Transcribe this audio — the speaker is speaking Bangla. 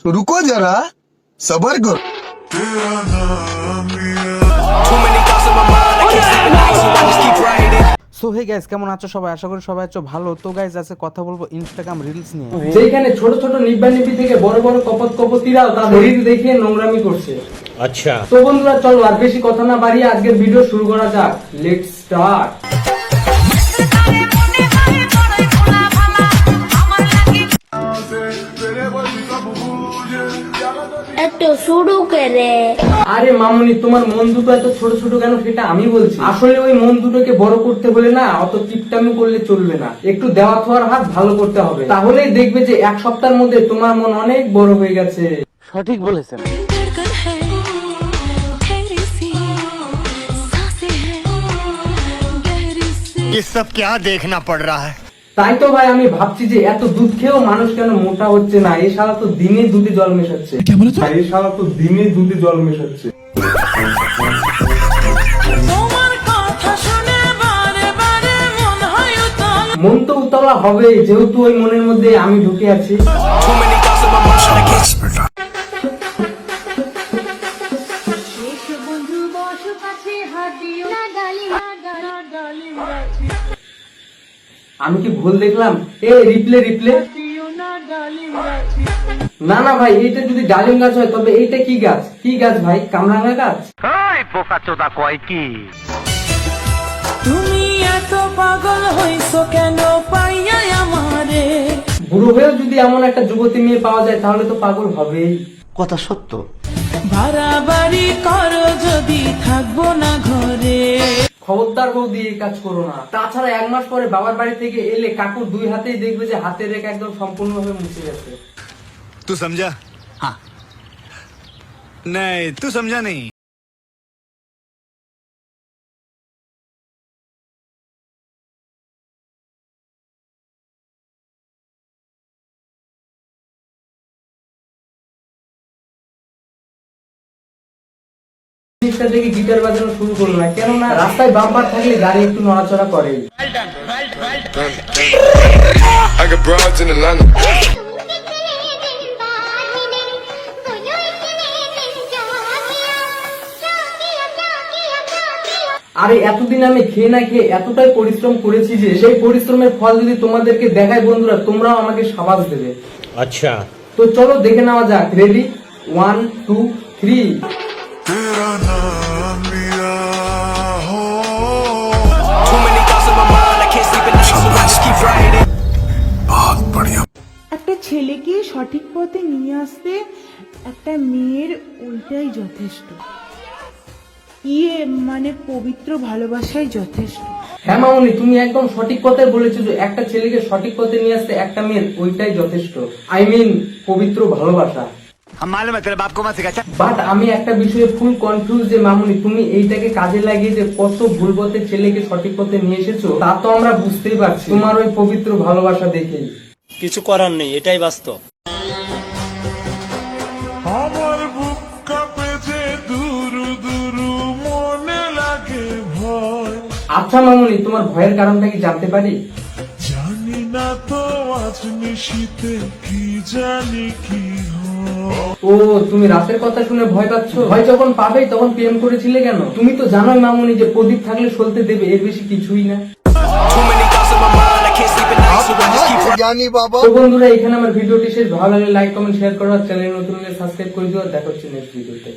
रुको जरा सबर करो। সো হে গাইস, কেমন আছো সবাই? আশা করি সবাই আছো ভালো। তো গাইস আজকে কথা বলবো ইনস্টাগ্রাম রিলস নিয়ে। যেখানে ছোট ছোট নিব্বা থেকে বড় বড় কপতিরাও তাদের রিল দেখিয়ে নোংরামি করছে। আচ্ছা, তো বন্ধুরা চলো আর বেশি কথা না বাড়িয়ে আজকের ভিডিও শুরু করা যাক। Let's start. একটু শুরু করে। আরে মামুনি, তোমার মন দুটো এত ছোট ছোট কেন সেটা আমি বলছি। আসলে ওই মন দুটোকে বড় করতে হলে না অত টিপটামি করলে চলবে না, একটু দেওয়া থোয়ার হাত ভালো করতে হবে। তাহলেই দেখবে যে এক সপ্তাহের মধ্যে তোমার মন অনেক বড় হয়ে গেছে। সঠিক বলেছেন। ये सब क्या देखना पड़ रहा है। তাই তো ভাই আমি ভাবছি যে এত দুধ খেয়েও মানুষ কেন মোটা হচ্ছে না। এই শালা তো দিনে দুধে জল মেশাচ্ছে। এই শালা তো দিনে দুধে জল মেশাচ্ছে। মন তো উতলা হবে, যেহেতু ওই মনের মধ্যে আমি ঢুকে আছি। আমি কি ভুল দেখলাম? রিপ্লে না না ভাই, এইটা যদি ডালিম গাছ হয় তবে এইটা কি গাছ? কি গাছ ভাই? কামরাঙা গাছ? তুমি এত পাগল হইছো কেন পাইয়া আমারে? বুড়ো হয়েও যদি এমন একটা যুবতী মেয়ে পাওয়া যায় তাহলে তো পাগল হবেই। কথা সত্য। বাড়াবাড়ি করো যদি থাকবো না ঘরে। খবরদার বৌদি এই কাজ করো না। তাছাড়া এক মাস পরে বাবার বাড়ি থেকে এলে কাকুর দুই হাতেই দেখবে যে হাতের রেখা একদম সম্পূর্ণভাবে মুছে গেছে। तू समझा? हाँ। नहीं, तू समझा नहीं। জিনিসটা দেখে গিটার বাজানো শুরু করলো না, কেননা রাস্তায় বাম্পার থাকলে গাড়ি একটু নড়াচড়া করে। I got broads in Atlanta. আরে এতদিন আমি খেয়ে না খেয়ে এতটাই পরিশ্রম করেছি যে সেই পরিশ্রমের ফল যদি তোমাদেরকে দেখায় বন্ধুরা, তোমরাও আমাকে সাবাস দেবে। আচ্ছা, তো চলো দেখে নেওয়া যাক। রেডি? 1 2 3। একটা ছেলেকে সঠিক পথে নিয়ে আসতে একটা মেয়ের ওইটাই যথেষ্ট। মানে পবিত্র ভালোবাসাই যথেষ্ট। হ্যাঁ মামুনি, তুমি একদম সঠিক কথাই বলেছো যে একটা ছেলেকে সঠিক পথে নিয়ে আসতে একটা মেয়ের ওইটাই যথেষ্ট। আই মিন পবিত্র ভালোবাসা। हम मालूम है तेरे बाप को मत सिखा। বাট আমি একটা বিষয়ে ফুল কনফিউজ যে মামুনি তুমি এইটাকে কাজে লাগিয়ে যে কত ভুল পথে ছেলেকে সঠিক পথে নিয়ে এসেছো তা তো আমরা বুঝতেই পারছি তোমার ওই পবিত্র ভালোবাসা দেখেই। কিছু করার নেই, এটাই বাস্তব। আমার বুক কাঁপে যে দুরু দুরু মনে লাগে ভয়। আচ্ছা মামুনি, তোমার ভয়ের কারণটা কি জানতে পারি? জানি না তো আজ নিশীতে কি জানি কি হয়। ও, তুমি রাতের কথা শুনে ভয় পাচ্ছ? ভয় যখন পাবেই তখন প্রেম করেছিলে কেন? তুমি তো জানোই মামুনি যে প্রদীপ থাকলে সলতে দেবে, এর বেশি কিছুই না। ज्ञानी बाबा। তো বন্ধুরা, এখানে আমার ভিডিওটি শেষ। ভালো লাগলে লাইক কমেন্ট শেয়ার করো, চ্যানেল নতুন হলে সাবস্ক্রাইব করে দিও। দেখা হচ্ছে নেক্সট ভিডিওতে।